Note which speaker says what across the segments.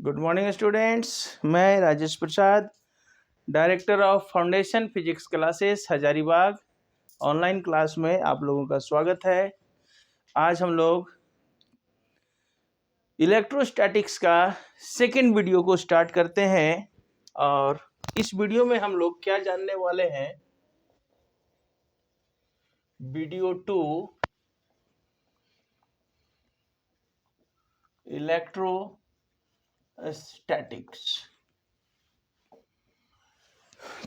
Speaker 1: Good morning students. मैं Rajesh Prasad, director of foundation physics classes Hazaribagh. Online class में आप लोगों का स्वागत है। आज हम लोग इलेक्ट्रोस्टैटिक्स का सेकेंड वीडियो को स्टार्ट करते हैं और इस वीडियो में हम लोग क्या जानने वाले हैं। Video 2 electrostatics.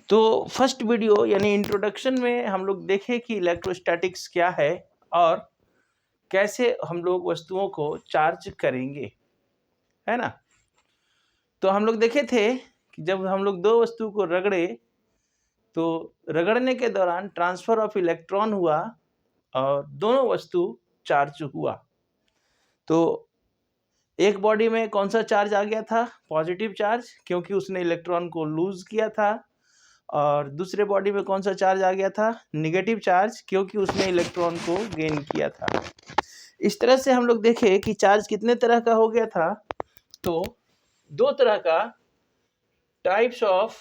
Speaker 1: तो फर्स्ट वीडियो यानी इंट्रोडक्शन में हम लोग देखें कि इलेक्ट्रोस्टैटिक्स क्या है और कैसे हम लोग वस्तुओं को चार्ज करेंगे, है ना। तो हम लोग देखे थे कि जब हम लोग दो वस्तु को रगड़े तो रगड़ने के दौरान ट्रांसफर ऑफ इलेक्ट्रॉन हुआ और दोनों वस्तु चार्ज हुआ। तो एक बॉडी में कौन सा चार्ज आ गया था? पॉजिटिव चार्ज, क्योंकि उसने इलेक्ट्रॉन को लूज किया था। और दूसरे बॉडी में कौन सा चार्ज आ गया था? निगेटिव चार्ज, क्योंकि उसने इलेक्ट्रॉन को गेन किया था। इस तरह से हम लोग देखे कि चार्ज कितने तरह का हो गया था। तो दो तरह का टाइप्स ऑफ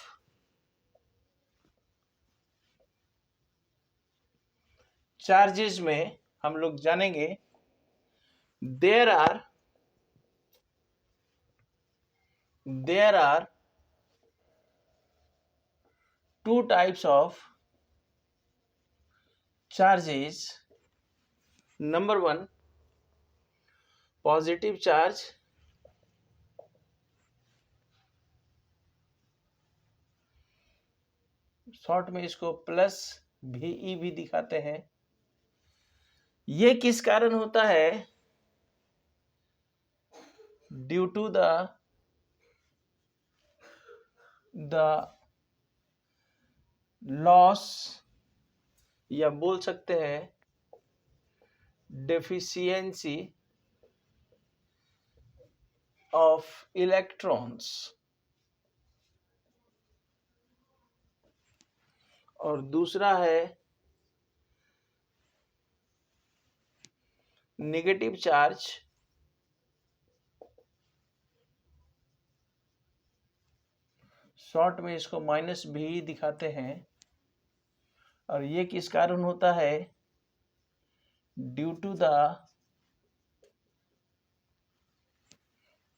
Speaker 1: चार्जेस में हम लोग जानेंगे। There are two types of charges. Number 1, positive charge, short में इसको प्लस VE भी दिखाते हैं। ये किस कारण होता है? ड्यू टू द लॉस, या बोल सकते हैं डेफिशिएंसी ऑफ इलेक्ट्रॉन्स। और दूसरा है नेगेटिव चार्ज, शॉर्ट में इसको माइनस भी दिखाते हैं। और ये किस कारण होता है? Due to the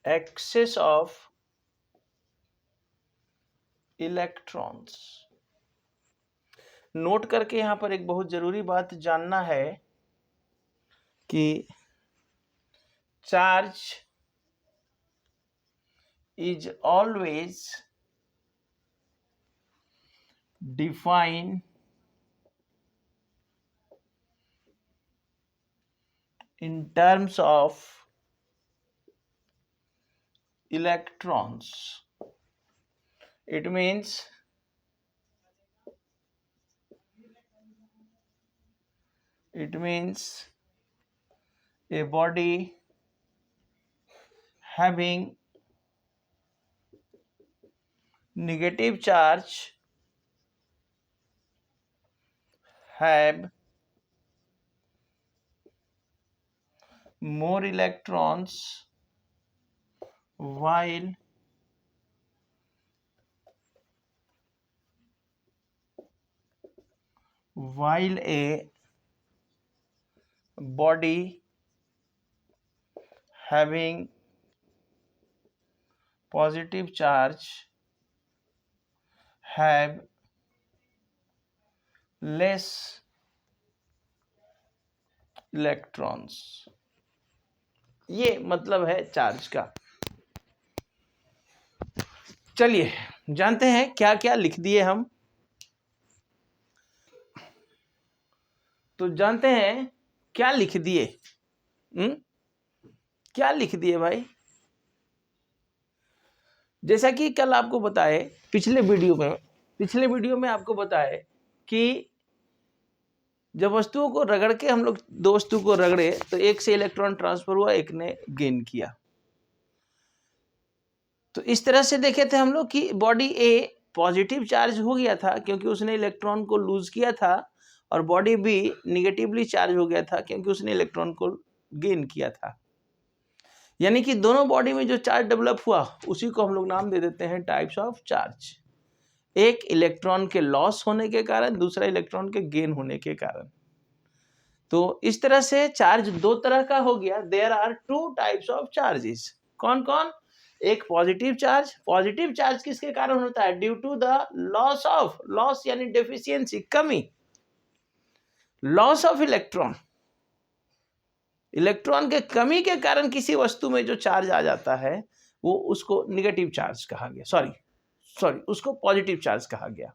Speaker 1: excess of electrons. Note करके यहां पर एक बहुत जरूरी बात जानना है कि charge is always define in terms of electrons. It means a body having negative charge have more electrons, while a body having positive charge have less electrons। ये मतलब है चार्ज का। चलिए जानते हैं क्या क्या लिख दिए हम। तो जानते हैं क्या लिख दिए। क्या लिख दिए भाई? जैसा कि कल आपको बताए, पिछले वीडियो में आपको बताए कि जब वस्तुओं को रगड़ के हम लोग दो वस्तु को रगड़े तो एक से इलेक्ट्रॉन ट्रांसफर हुआ, एक ने गेन किया। तो इस तरह से देखे थे हम लोग कि बॉडी ए पॉजिटिव चार्ज हो गया था क्योंकि उसने इलेक्ट्रॉन को लूज किया था, और बॉडी बी निगेटिवली चार्ज हो गया था क्योंकि उसने इलेक्ट्रॉन को गेन किया था। यानी कि दोनों बॉडी में जो चार्ज डेवलप हुआ उसी को हम लोग नाम दे देते हैं टाइप्स ऑफ चार्ज। एक इलेक्ट्रॉन के लॉस होने के कारण, दूसरा इलेक्ट्रॉन के गेन होने के कारण। तो इस तरह से चार्ज दो तरह का हो गया। There are two types of charges. कौन कौन? एक पॉजिटिव चार्ज। पॉजिटिव चार्ज किसके कारण होता है? Due to the loss of, loss यानी डेफिशिएंसी, कमी, लॉस ऑफ इलेक्ट्रॉन। इलेक्ट्रॉन के कमी के कारण किसी वस्तु में जो चार्ज आ जाता है वो उसको निगेटिव चार्ज कहा गया, सॉरी उसको पॉजिटिव चार्ज कहा गया।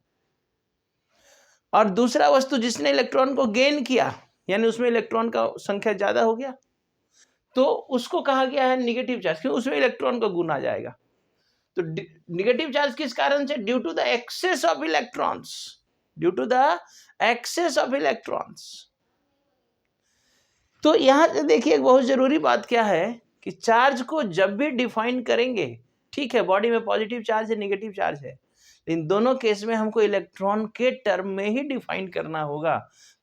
Speaker 1: और दूसरा वस्तु जिसने इलेक्ट्रॉन को गेन किया, यानी उसमें इलेक्ट्रॉन का संख्या ज्यादा हो गया, तो उसको कहा गया है निगेटिव चार्ज, क्योंकि उसमें इलेक्ट्रॉन का गुना जाएगा। तो निगेटिव चार्ज किस कारण से? Due to the excess of electrons, due to the excess of electrons. तो यहां से देखिए एक बहुत जरूरी बात क्या है कि चार्ज को जब भी डिफाइन करेंगे, ठीक है, बॉडी में पॉजिटिव चार्ज है, नेगेटिव चार्ज है, इन दोनों केस में हमको इलेक्ट्रॉन के टर्म में ही डिफाइन करना होगा।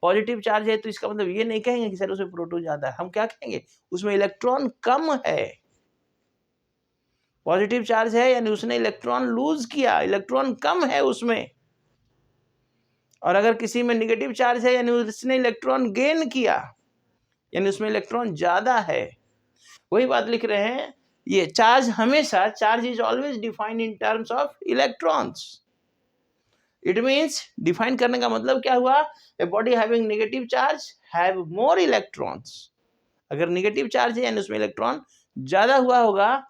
Speaker 1: पॉजिटिव चार्ज है तो इसका मतलब ये नहीं कहेंगे कि सर उसमें प्रोटॉन ज्यादा है, हम क्या कहेंगे? उसमें इलेक्ट्रॉन कम है। पॉजिटिव चार्ज है यानी उसने इलेक्ट्रॉन लूज किया, इलेक्ट्रॉन कम है उसमें। और अगर किसी में निगेटिव चार्ज है यानी उसने इलेक्ट्रॉन गेन किया, यानी उसमें इलेक्ट्रॉन ज्यादा है। वही बात लिख रहे हैं, ये चार्ज हमेशा, charge is always defined in terms of electrons. It means, define करने का मतलब क्या हुआ? A body having negative charge have more electrons. अगर नेगेटिव चार्ज है यानी उसमें इलेक्ट्रॉन ज्यादा हुआ होगा,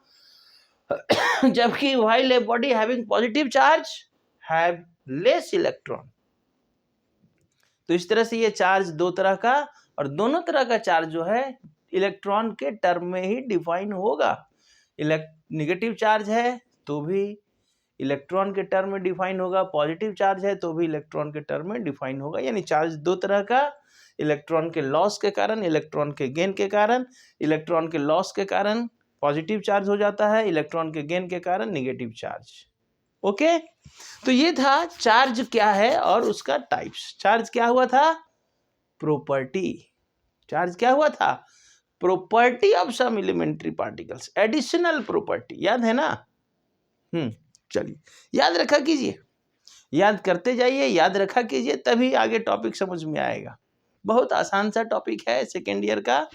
Speaker 1: जबकि while a body having positive charge have less electron. तो इस तरह से ये चार्ज दो तरह का, और दोनों तरह का चार्ज जो है इलेक्ट्रॉन के टर्म में ही डिफाइन होगा। नेगेटिव चार्ज है तो भी इलेक्ट्रॉन के टर्म में डिफाइन होगा, पॉजिटिव चार्ज है तो भी इलेक्ट्रॉन के टर्म में डिफाइन होगा। यानी चार्ज दो तरह का, इलेक्ट्रॉन के लॉस के कारण, इलेक्ट्रॉन के गेन के कारण। इलेक्ट्रॉन के लॉस के कारण पॉजिटिव चार्ज हो जाता है, इलेक्ट्रॉन के गेन के कारण नेगेटिव चार्ज। ओके, तो ये था चार्ज क्या है और उसका टाइप्स। चार्ज क्या हुआ था? प्रॉपर्टी। चार्ज क्या हुआ था? Property of some elementary particles, additional property. याद है ना? चलिए याद रखा कीजिए, याद करते जाइए, याद रखा कीजिए, तभी आगे टॉपिक समझ में आएगा। बहुत आसान सा टॉपिक है सेकेंड ईयर का।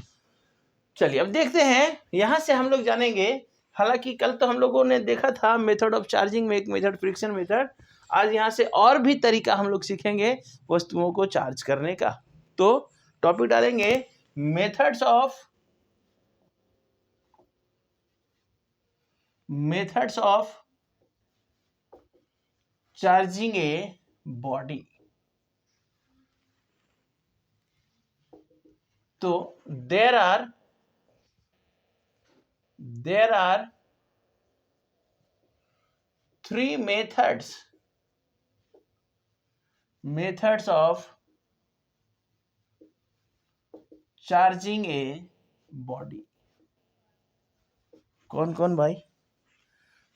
Speaker 1: चलिए अब देखते हैं, यहां से हम लोग जानेंगे। हालांकि कल तो हम लोगों ने देखा था मेथड ऑफ चार्जिंग में एक मेथड फ्रिक्शन मेथड, आज यहां से और भी तरीका हम लोग सीखेंगे वस्तुओं को चार्ज करने का। तो टॉपिक डालेंगे methods of charging a body. तो there are three methods of charging a body. कौन कौन भाई?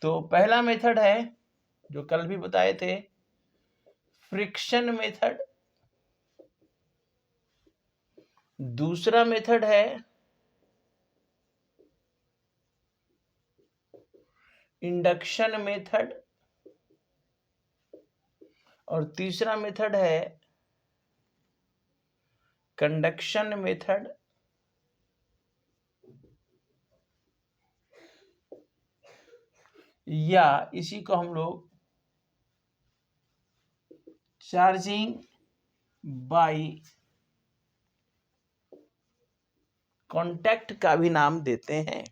Speaker 1: तो पहला मेथड है जो कल भी बताए थे, फ्रिक्शन मेथड। दूसरा मेथड है इंडक्शन मेथड, और तीसरा मेथड है कंडक्शन मेथड। या इसी को हम लोग चार्जिंग बाय कांटेक्ट का भी नाम देते हैं।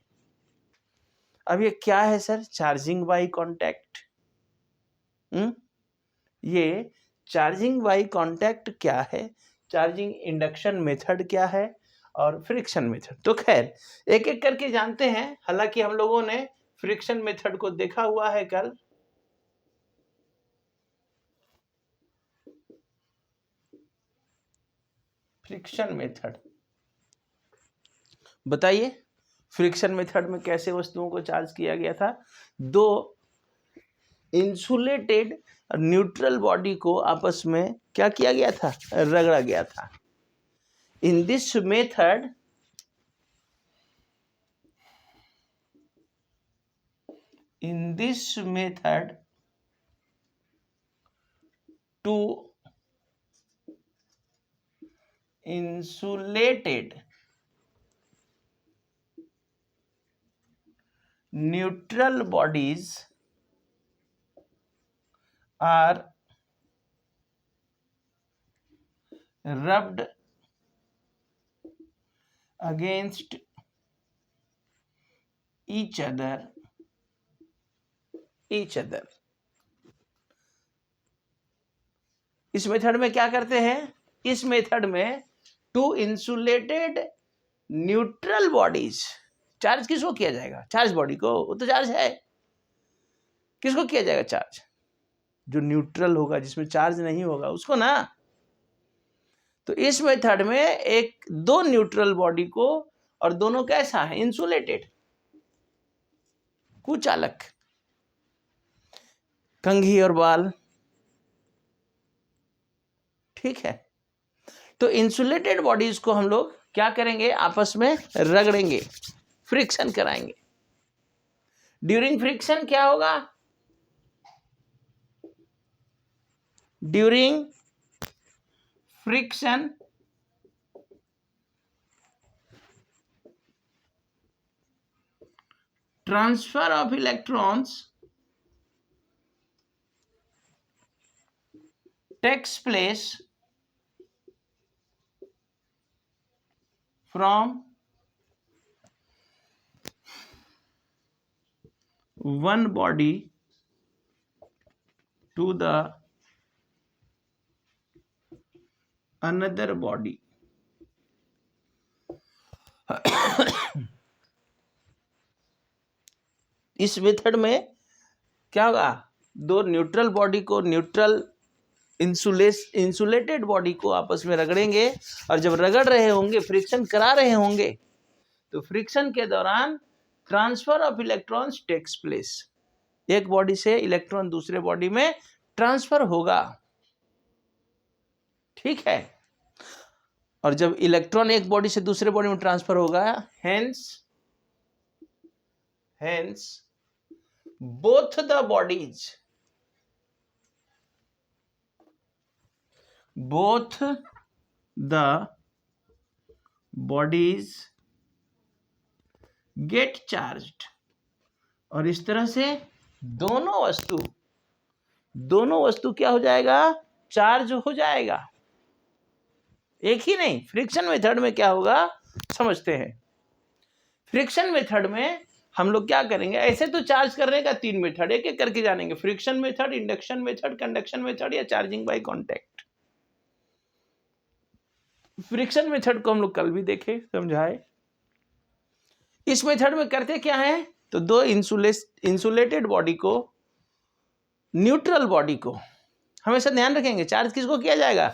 Speaker 1: अब ये क्या है सर चार्जिंग बाय कांटेक्ट? ये चार्जिंग बाय कांटेक्ट क्या है, चार्जिंग इंडक्शन मेथड क्या है, और फ्रिक्शन मेथड। तो खैर एक एक करके जानते हैं। हालांकि हम लोगों ने फ्रिक्शन मेथड को देखा हुआ है कल। फ्रिक्शन मेथड बताइए, फ्रिक्शन मेथड में कैसे वस्तुओं को चार्ज किया गया था? दो इंसुलेटेड न्यूट्रल बॉडी को आपस में क्या किया गया था? रगड़ा गया था। इन this method In this method, two insulated neutral bodies are rubbed against each other. इस मेथड में क्या करते हैं? इस मेथड में two insulated neutral bodies, charge किसको किया जाएगा? चार्ज बॉडी को, वो तो चार्ज है। किसको किया जाएगा चार्ज? जो न्यूट्रल होगा, जिसमें चार्ज नहीं होगा, उसको ना। तो इस मेथड में एक दो न्यूट्रल बॉडी को, और दोनों कैसा है? इंसुलेटेड, कुचालक, कंघी और बाल, ठीक है। तो इंसुलेटेड बॉडीज को हम लोग क्या करेंगे? आपस में रगड़ेंगे, फ्रिक्शन कराएंगे। ड्यूरिंग फ्रिक्शन क्या होगा? During friction transfer of electrons takes place from one body to the another body. इस मेथड में क्या होगा? दो न्यूट्रल बॉडी को, न्यूट्रल इंसुलेटेड बॉडी को आपस में रगड़ेंगे, और जब रगड़ रहे होंगे, फ्रिक्शन करा रहे होंगे, तो फ्रिक्शन के दौरान transfer of electrons takes place. एक बॉडी से इलेक्ट्रॉन दूसरे बॉडी में ट्रांसफर होगा, ठीक है। और जब इलेक्ट्रॉन एक बॉडी से दूसरे बॉडी में ट्रांसफर होगा, hence both the bodies get charged, और इस तरह से दोनों वस्तु क्या हो जाएगा? चार्ज हो जाएगा। एक ही नहीं, फ्रिक्शन मेथड में क्या होगा समझते हैं। फ्रिक्शन मेथड में हम लोग क्या करेंगे? ऐसे तो चार्ज करने का 3 मेथड, एक एक करके जानेंगे। Friction method, induction method, conduction method, या charging by contact. Friction method को हम लोग कल भी देखे, समझाए। इस मेथड में करते क्या है? तो दो इंसुलेटेड बॉडी को, न्यूट्रल बॉडी को, हमेशा ध्यान रखेंगे चार्ज किसको किया जाएगा?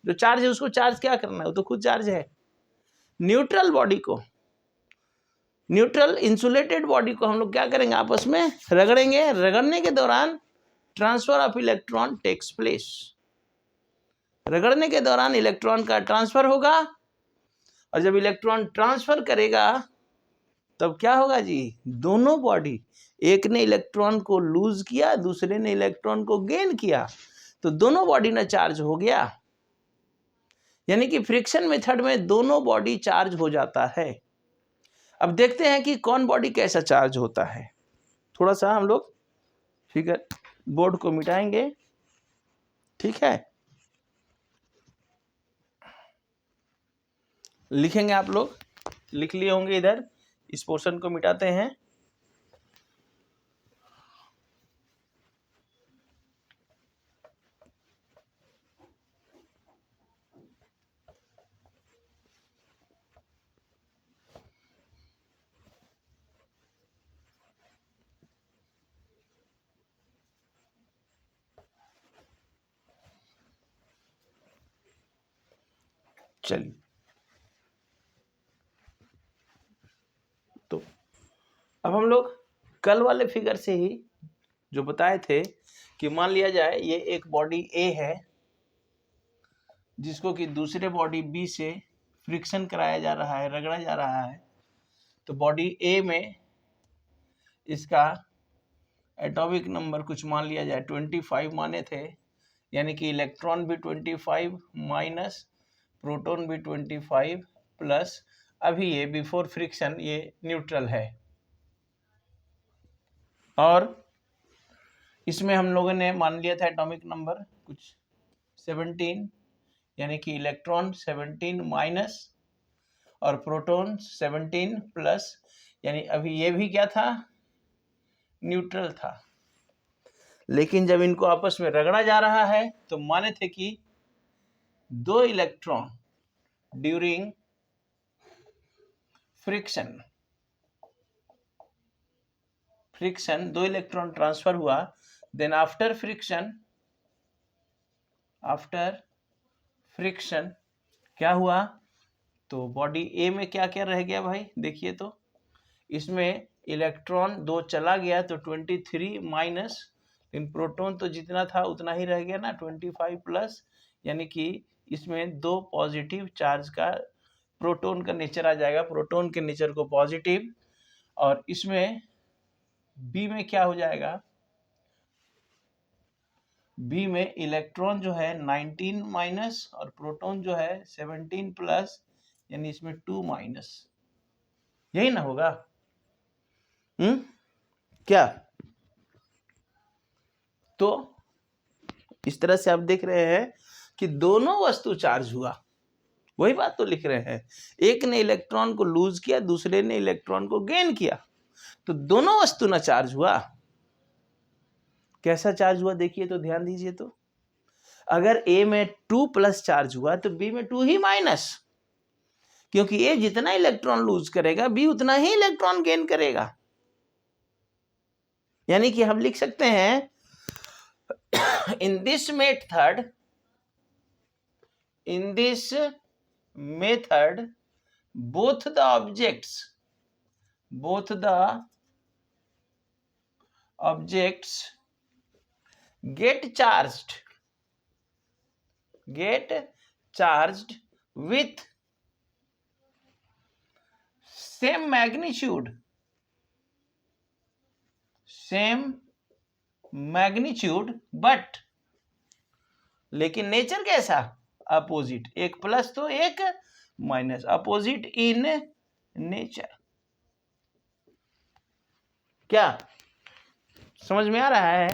Speaker 1: जो चार्ज है उसको चार्ज क्या करना है? वो तो खुद चार्ज है। न्यूट्रल बॉडी को, न्यूट्रल इंसुलेटेड बॉडी को हम लोग क्या करेंगे? आपस में रगड़ेंगे। रगड़ने के दौरान transfer of electron takes place. रगड़ने के दौरान इलेक्ट्रॉन का ट्रांसफर होगा, और जब इलेक्ट्रॉन ट्रांसफर करेगा तब क्या होगा जी? दोनों बॉडी, एक ने इलेक्ट्रॉन को लूज किया, दूसरे ने इलेक्ट्रॉन को गेन किया, तो दोनों बॉडी ना चार्ज हो गया। यानी कि फ्रिक्शन मेथड में दोनों बॉडी चार्ज हो जाता है। अब देखते हैं कि कौन बॉडी कैसा चार्ज होता है। थोड़ा सा हम लोग फिगर बोर्ड को मिटाएंगे, ठीक है। लिखेंगे, आप लोग लिख लिए होंगे इधर। इस पोर्शन को मिटाते हैं। चलिए, तो अब हम लोग कल वाले फिगर से ही जो बताए थे कि मान लिया जाए ये एक बॉडी ए है, जिसको कि दूसरे बॉडी बी से फ्रिक्शन कराया जा रहा है, रगड़ा जा रहा है। तो बॉडी ए में इसका एटॉमिक नंबर कुछ मान लिया जाए 25 माने थे, यानी कि इलेक्ट्रॉन भी 25 माइनस प्रोटॉन भी 25 प्लस, अभी ये बिफोर फ्रिक्शन ये न्यूट्रल है। और इसमें हम लोगों ने मान लिया था एटॉमिक नंबर कुछ 17, यानी कि इलेक्ट्रॉन 17 माइनस और प्रोटॉन 17 प्लस, यानी अभी ये भी क्या था, न्यूट्रल था। लेकिन जब इनको आपस में रगड़ा जा रहा है तो माने थे कि 2 electron during friction 2 electron transfer हुआ, देन आफ्टर फ्रिक्शन क्या हुआ, तो बॉडी ए में क्या क्या रह गया भाई, देखिए तो इसमें इलेक्ट्रॉन 2 चला गया तो 23 माइनस, इन प्रोटॉन तो जितना था उतना ही रह गया ना 25 प्लस, यानी कि इसमें 2 पॉजिटिव चार्ज का प्रोटॉन का नेचर आ जाएगा, प्रोटॉन के नेचर को पॉजिटिव, और इसमें बी में क्या हो जाएगा, बी में इलेक्ट्रॉन जो है 19 माइनस और प्रोटॉन जो है 17 प्लस, यानी इसमें 2 माइनस, यही ना होगा। क्या, तो इस तरह से आप देख रहे हैं कि दोनों वस्तु चार्ज हुआ, वही बात तो लिख रहे हैं, एक ने इलेक्ट्रॉन को लूज किया, दूसरे ने इलेक्ट्रॉन को गेन किया, तो दोनों वस्तु ना चार्ज हुआ। कैसा चार्ज हुआ देखिए तो, ध्यान दीजिए तो, अगर ए में 2 प्लस चार्ज हुआ तो बी में 2 ही माइनस, क्योंकि ए जितना इलेक्ट्रॉन लूज करेगा बी उतना ही इलेक्ट्रॉन गेन करेगा। यानी कि हम लिख सकते हैं in this method both the objects get charged with same magnitude but, लेकिन नेचर कैसा, अपोजिट, एक प्लस तो एक माइनस, अपोजिट इन नेचर। क्या समझ में आ रहा है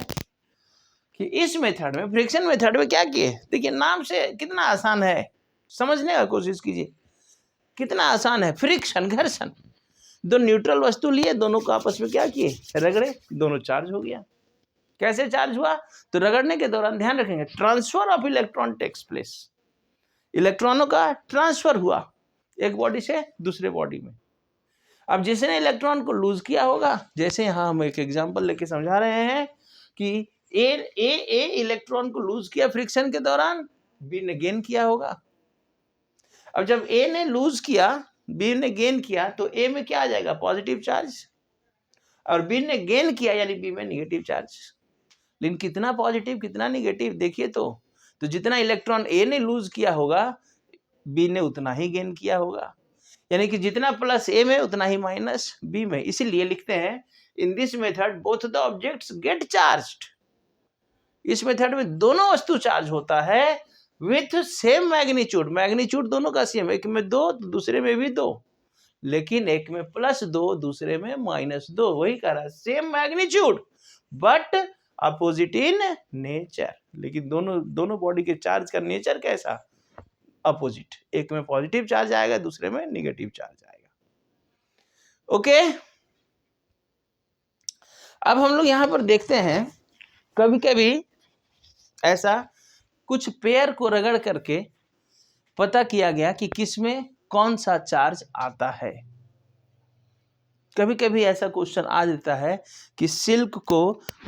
Speaker 1: कि इस मेथड में, फ्रिक्शन मेथड में क्या किए, देखिए नाम से कितना आसान है, समझने का कोशिश कीजिए कितना आसान है। फ्रिक्शन, घर्षण, 2 न्यूट्रल वस्तु लिए, दोनों को आपस में क्या किए, रगड़े, दोनों चार्ज हो गया। कैसे चार्ज हुआ, तो रगड़ने के दौरान ध्यान रखेंगे transfer of electron takes place, इलेक्ट्रॉनों का ट्रांसफर हुआ एक बॉडी से दूसरे बॉडी में। अब जिसने इलेक्ट्रॉन को लूज किया होगा, जैसे यहां हम एक एग्जांपल लेके समझा रहे हैं कि ए इलेक्ट्रॉन को लूज किया फ्रिक्शन के दौरान, बी ने गेन किया होगा। अब जब ए ने लूज किया, बी ने गेन किया, तो ए में क्या आ जाएगा, पॉजिटिव चार्ज, और बी ने गेन किया यानी बी में निगेटिव चार्ज। लेकिन कितना पॉजिटिव कितना निगेटिव देखिए तो जितना इलेक्ट्रॉन ए ने लूज किया होगा बी ने उतना ही गेन किया होगा, यानी कि जितना प्लस ए में उतना ही माइनस बी में। इसीलिए लिखते हैं in this method both the objects get charged, इस मेथड में दोनों वस्तु चार्ज होता है विथ सेम मैग्नीट्यूड दोनों का सेम, एक में 2 दूसरे में भी 2, लेकिन एक में +2 दूसरे में -2, वही कह रहा है same magnitude but opposite in nature. लेकिन दोनों बॉडी के चार्ज का नेचर कैसा, अपोजिट, एक में पॉजिटिव चार्ज आएगा दूसरे में निगेटिव चार्ज आएगा। ओके, अब हम लोग यहां पर देखते हैं कभी कभी ऐसा कुछ पेयर को रगड़ करके पता किया गया कि किसमें कौन सा चार्ज आता है। कभी कभी ऐसा क्वेश्चन आ जाता है कि सिल्क को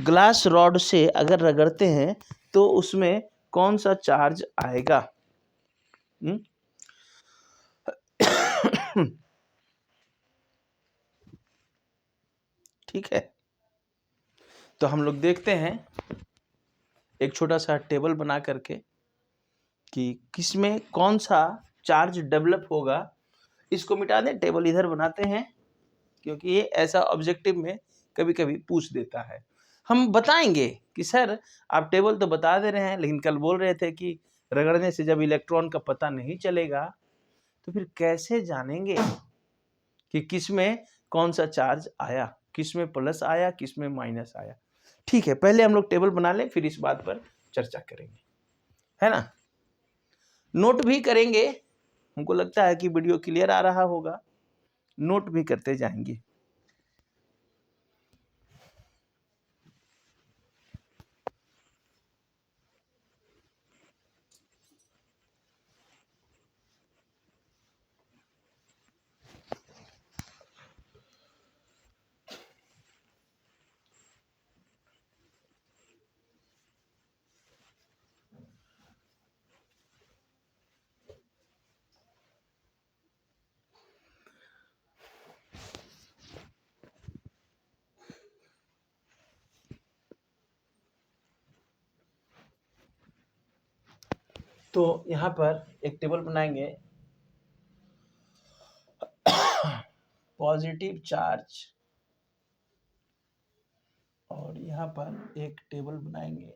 Speaker 1: ग्लास रॉड से अगर रगड़ते हैं तो उसमें कौन सा चार्ज आएगा। ठीक है, तो हम लोग देखते हैं एक छोटा सा टेबल बना करके कि किसमें कौन सा चार्ज डेवलप होगा। इसको मिटा दें, टेबल इधर बनाते हैं, क्योंकि ये ऐसा ऑब्जेक्टिव में कभी कभी पूछ देता है। हम बताएंगे कि सर आप टेबल तो बता दे रहे हैं, लेकिन कल बोल रहे थे कि रगड़ने से जब इलेक्ट्रॉन का पता नहीं चलेगा तो फिर कैसे जानेंगे कि किस में कौन सा चार्ज आया, किस में प्लस आया, किस में माइनस आया। ठीक है, पहले हम लोग टेबल बना लें, फिर इस बात पर चर्चा करेंगे, है ना। नोट भी करेंगे, हमको लगता है कि वीडियो क्लियर आ रहा होगा, नोट भी करते जाएंगे। तो यहाँ पर एक टेबल बनाएंगे, पॉजिटिव चार्ज, और यहाँ पर एक टेबल बनाएंगे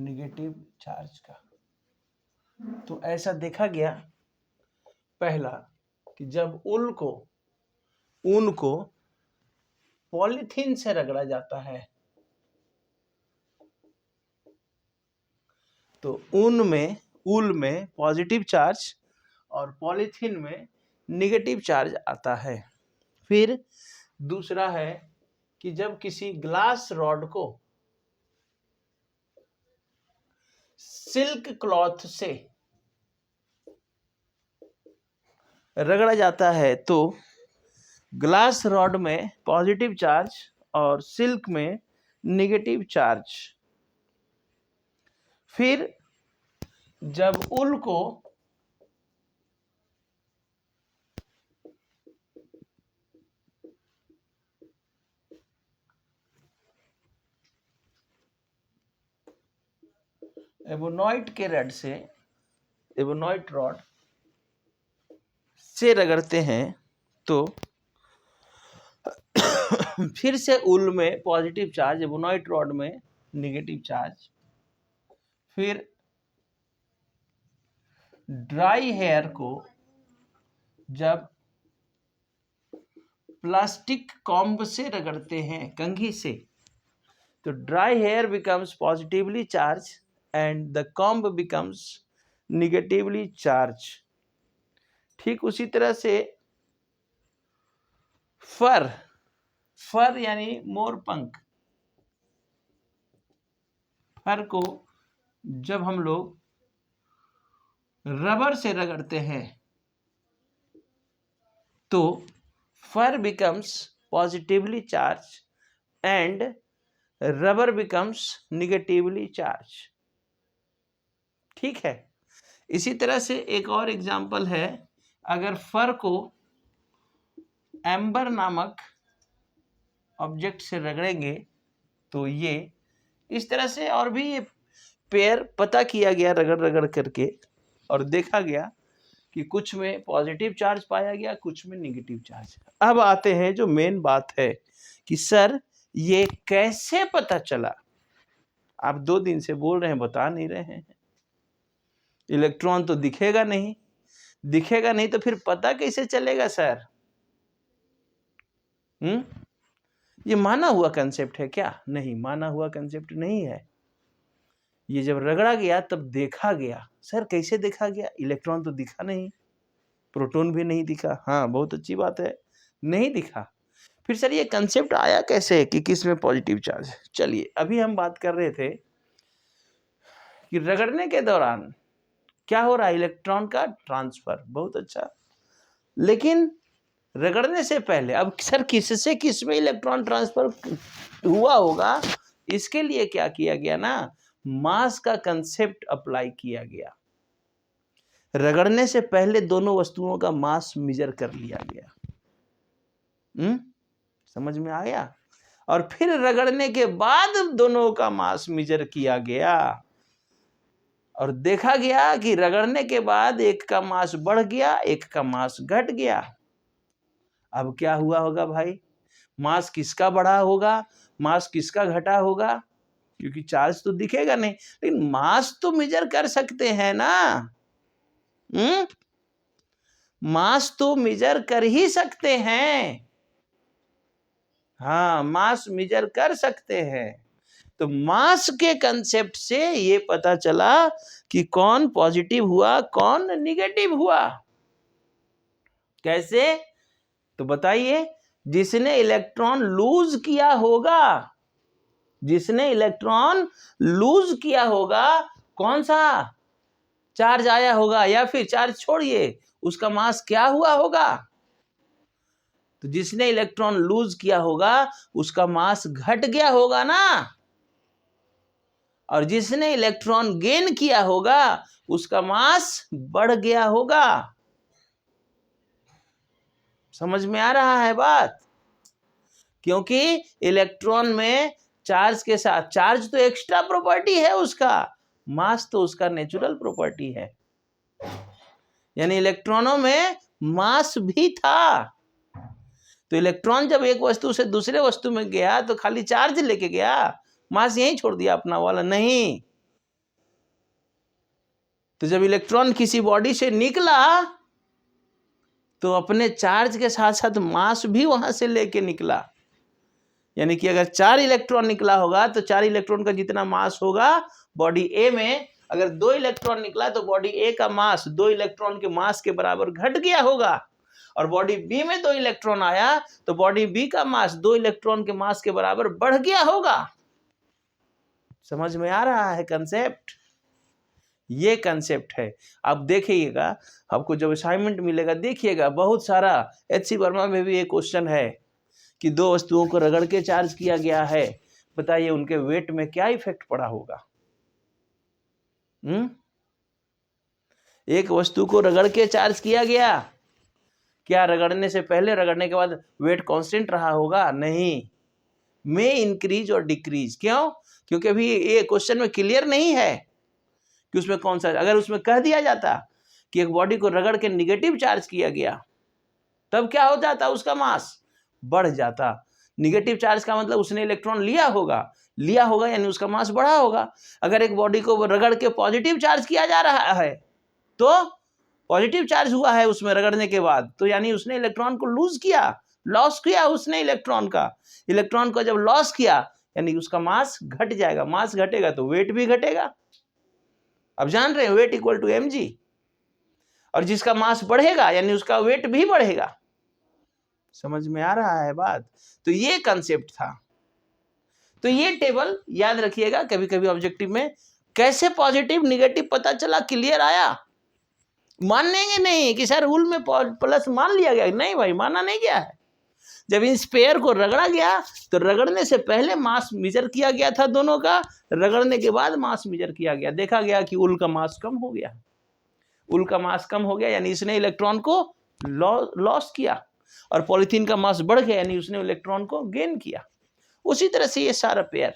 Speaker 1: नेगेटिव चार्ज का। तो ऐसा देखा गया पहला कि जब ऊन को पॉलीथीन से रगड़ा जाता है तो ऊल में पॉजिटिव चार्ज और पॉलीथीन में नेगेटिव चार्ज आता है। फिर दूसरा है कि जब किसी ग्लास रॉड को सिल्क क्लॉथ से रगड़ा जाता है तो ग्लास रॉड में पॉजिटिव चार्ज और सिल्क में नेगेटिव चार्ज। फिर जब ऊल को एबोनॉइट रॉड से रगड़ते हैं तो फिर से ऊल में पॉजिटिव चार्ज, एबोनॉइट रॉड में नेगेटिव चार्ज। फिर ड्राई हेयर को जब प्लास्टिक कॉम्ब से रगड़ते हैं, कंघी से, तो dry hair becomes positively charge and the comb becomes negatively charge. ठीक उसी तरह से फर यानी मोरपंख, फर को जब हम लोग रबर से रगड़ते हैं तो fur becomes positively charge and rubber becomes negatively charge. ठीक है, इसी तरह से एक और एग्जाम्पल है, अगर फर को एम्बर नामक ऑब्जेक्ट से रगड़ेंगे तो ये इस तरह से, और भी ये पेयर पता किया गया रगड़ रगड़ करके, और देखा गया कि कुछ में पॉजिटिव चार्ज पाया गया, कुछ में नेगेटिव चार्ज। अब आते हैं जो मेन बात है कि सर ये कैसे पता चला। आप 2 दिन से बोल रहे हैं, बता नहीं रहे हैं। इलेक्ट्रॉन तो दिखेगा नहीं तो फिर पता कैसे चलेगा सर? ये माना हुआ कंसेप्ट है क्या? नहीं, माना हुआ कंसेप्ट नहीं है। ये जब रगड़ा गया तब देखा गया। सर कैसे देखा गया? इलेक्ट्रॉन तो दिखा नहीं, प्रोटॉन भी नहीं दिखा। हाँ, बहुत अच्छी बात है, नहीं दिखा। फिर सर ये कंसेप्ट आया कैसे कि किस में पॉजिटिव चार्ज? चलिए, अभी हम बात कर रहे थे कि रगड़ने के दौरान क्या हो रहा है, इलेक्ट्रॉन का ट्रांसफर। बहुत अच्छा, लेकिन रगड़ने से पहले अब सर किससे किस में इलेक्ट्रॉन ट्रांसफर हुआ होगा, इसके लिए क्या किया गया ना, मास का कंसेप्ट अप्लाई किया गया। रगड़ने से पहले दोनों वस्तुओं का मास मेजर कर लिया गया। समझ में आया? और फिर रगड़ने के बाद दोनों का मास मेजर किया गया। और देखा गया कि रगड़ने के बाद एक का मास बढ़ गया, एक का मास घट गया। अब क्या हुआ होगा भाई? मास किसका बढ़ा होगा, मास किसका घटा होगा? क्योंकि चार्ज तो दिखेगा नहीं, लेकिन मास तो मेजर कर सकते हैं ना। मास तो मेजर कर ही सकते हैं। हाँ, मास मेजर कर सकते हैं। तो मास के कंसेप्ट से ये पता चला कि कौन पॉजिटिव हुआ, कौन निगेटिव हुआ। कैसे? तो बताइए। जिसने इलेक्ट्रॉन लूज किया होगा, जिसने इलेक्ट्रॉन लूज किया होगा, कौन सा चार्ज आया होगा, या फिर चार्ज छोड़िए, उसका मास क्या हुआ होगा? तो जिसने इलेक्ट्रॉन लूज किया होगा उसका मास घट गया होगा ना, और जिसने इलेक्ट्रॉन गेन किया होगा उसका मास बढ़ गया होगा। समझ में आ रहा है बात? क्योंकि इलेक्ट्रॉन में चार्ज के साथ, चार्ज तो एक्स्ट्रा प्रॉपर्टी है उसका, मास तो उसका नेचुरल प्रॉपर्टी है। यानी इलेक्ट्रॉनों में मास भी था। तो इलेक्ट्रॉन जब एक वस्तु से दूसरे वस्तु में गया तो खाली चार्ज लेके गया, मास यहीं छोड़ दिया अपना वाला नहीं। तो जब इलेक्ट्रॉन किसी बॉडी से निकला तो अपने चार्ज के साथ साथ मास भी वहां से लेके निकला। यानी कि अगर 4 इलेक्ट्रॉन निकला होगा तो 4 इलेक्ट्रॉन का जितना मास होगा बॉडी ए में, अगर 2 इलेक्ट्रॉन निकला तो बॉडी ए का मास 2 इलेक्ट्रॉन के मास के बराबर घट गया होगा, और बॉडी बी में 2 इलेक्ट्रॉन आया तो बॉडी बी का मास 2 इलेक्ट्रॉन के मास के बराबर बढ़ गया होगा। समझ में आ रहा है कंसेप्ट? ये कंसेप्ट है। अब देखिएगा, आपको जब असाइनमेंट मिलेगा देखिएगा, बहुत सारा एचसी वर्मा में भी एक क्वेश्चन है कि 2 वस्तुओं को रगड़ के चार्ज किया गया है, बताइए उनके वेट में क्या इफेक्ट पड़ा होगा। एक वस्तु को रगड़ के चार्ज किया गया, क्या रगड़ने से पहले, रगड़ने के बाद वेट कांस्टेंट रहा होगा? नहीं, में इंक्रीज और डिक्रीज। क्यों? क्योंकि अभी ये क्वेश्चन में क्लियर नहीं है कि उसमें कौन सा। अगर उसमें कह दिया जाता कि एक बॉडी को रगड़ के निगेटिव चार्ज किया गया, तब क्या हो जाता? उसका मास बढ़ जाता। निगेटिव चार्ज का मतलब उसने इलेक्ट्रॉन लिया होगा यानी उसका मास बढ़ा होगा। अगर एक बॉडी को रगड़ के पॉजिटिव चार्ज किया जा रहा है तो पॉजिटिव चार्ज हुआ है उसमें रगड़ने के बाद, तो यानी उसने इलेक्ट्रॉन को लूज किया, लॉस किया उसने इलेक्ट्रॉन को जब लॉस किया यानी उसका मास घट जाएगा। मास घटेगा तो वेट भी घटेगा। अब जान रहे हैं, वेट इक्वल टू mg, और जिसका मास बढ़ेगा यानी उसका वेट भी बढ़ेगा। समझ में आ रहा है बात? तो ये कंसेप्ट था। तो ये टेबल याद रखिएगा, कभी कभी ऑब्जेक्टिव में कैसे पॉजिटिव निगेटिव पता चला, क्लियर आया। मानेंगे नहीं कि सर उल में प्लस मान लिया गया, नहीं भाई, माना नहीं गया है। जब इन स्पेयर को रगड़ा गया तो रगड़ने से पहले मास मेजर किया गया था दोनों का, रगड़ने के बाद मास मेजर किया गया, देखा गया कि उल का मास कम हो गया। उल का मास कम हो गया यानी इसने इलेक्ट्रॉन को लॉस किया, और पॉलीथीन का मास बढ़ गया यानी उसने इलेक्ट्रॉन को गेन किया। उसी तरह से ये सारा पेयर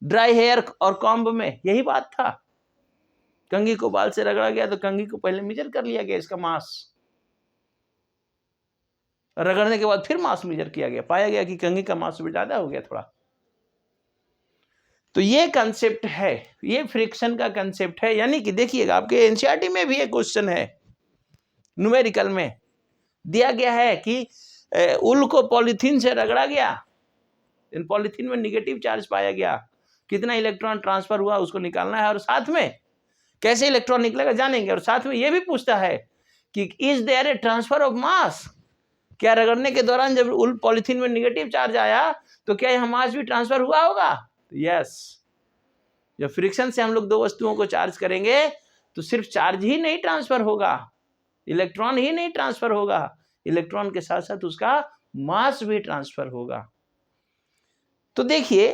Speaker 1: ड्राई हेयर और कॉम्ब में यही बात था। कंघी को बाल से रगड़ा गया तो कंघी को पहले मेजर कर लिया गया इसका मास, रगड़ने के बाद फिर मास मेजर किया गया, पाया गया कि कंघी का मास ज्यादा हो गया थोड़ा। तो ये कंसेप्ट है, ये फ्रिक्शन का कंसेप्ट है। यानी कि देखिएगा, आपके एनसीईआरटी में भी एक क्वेश्चन है, न्यूमेरिकल में दिया गया है कि उल को पॉलीथीन से रगड़ा गया, इन पॉलीथीन में निगेटिव चार्ज पाया गया, कितना इलेक्ट्रॉन ट्रांसफर हुआ उसको निकालना है, और साथ में कैसे इलेक्ट्रॉन निकलेगा जानेंगे। और साथ में यह भी पूछता है कि is there a transfer of mass, क्या रगड़ने के दौरान जब उल पॉलीथीन में निगेटिव चार्ज आया तो क्या यह मास भी ट्रांसफर हुआ होगा? यस। जब फ्रिक्शन से हम लोग 2 वस्तुओं को चार्ज करेंगे तो सिर्फ चार्ज ही नहीं ट्रांसफर होगा, इलेक्ट्रॉन ही नहीं ट्रांसफर होगा, इलेक्ट्रॉन के साथ साथ उसका मास भी ट्रांसफर होगा। तो देखिए,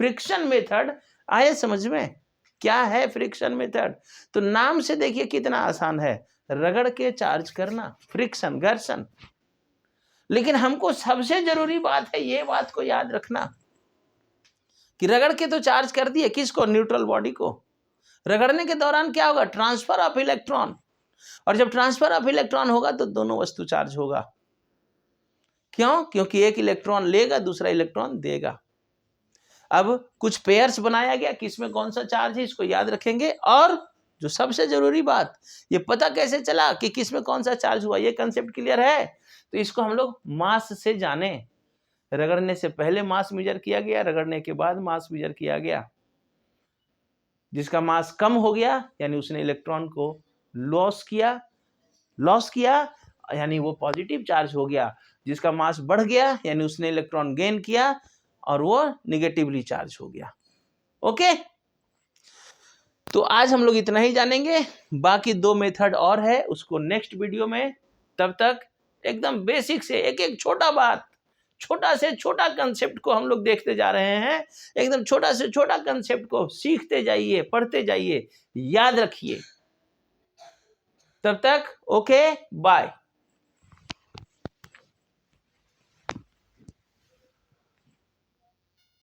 Speaker 1: फ्रिक्शन मेथड आए समझ में, क्या है फ्रिक्शन मेथड? तो नाम से देखिए कितना आसान है, रगड़ के चार्ज करना, फ्रिक्शन, घर्षण। लेकिन हमको सबसे जरूरी बात है ये बात को याद रखना कि रगड़ के तो चार्ज कर दिए, किसको? न्यूट्रल बॉडी को। रगड़ने के दौरान क्या होगा? ट्रांसफर ऑफ इलेक्ट्रॉन, और जब ट्रांसफर ऑफ इलेक्ट्रॉन होगा तो दोनों वस्तु चार्ज होगा। क्यों? क्योंकि एक इलेक्ट्रॉन लेगा, दूसरा इलेक्ट्रॉन देगा। अब कुछ पेयर्स बनाया गया, किसमें कौन सा चार्ज है इसको याद रखेंगे। और जो सबसे जरूरी बात, ये पता कैसे चला कि किसमें कौन सा चार्ज हुआ, ये कंसेप्ट क्लियर है? तो इसको हम लोग मास से जाने। रगड़ने से पहले मास मेजर किया गया, रगड़ने के बाद मास मेजर किया गया। जिसका मास कम हो गया यानी उसने इलेक्ट्रॉन को लॉस किया यानी वो पॉजिटिव चार्ज हो गया। जिसका मास बढ़ गया यानी उसने इलेक्ट्रॉन गेन किया और वो निगेटिवली चार्ज हो गया। ओके, तो आज हम लोग इतना ही जानेंगे, बाकी 2 मेथड और है, उसको नेक्स्ट वीडियो में। तब तक एकदम बेसिक से एक एक छोटा बात, छोटा से छोटा कंसेप्ट को हम लोग देखते जा रहे हैं। एकदम छोटा से छोटा कंसेप्ट को सीखते जाइए, पढ़ते जाइए, याद रखिए। तब तक ओके, बाय।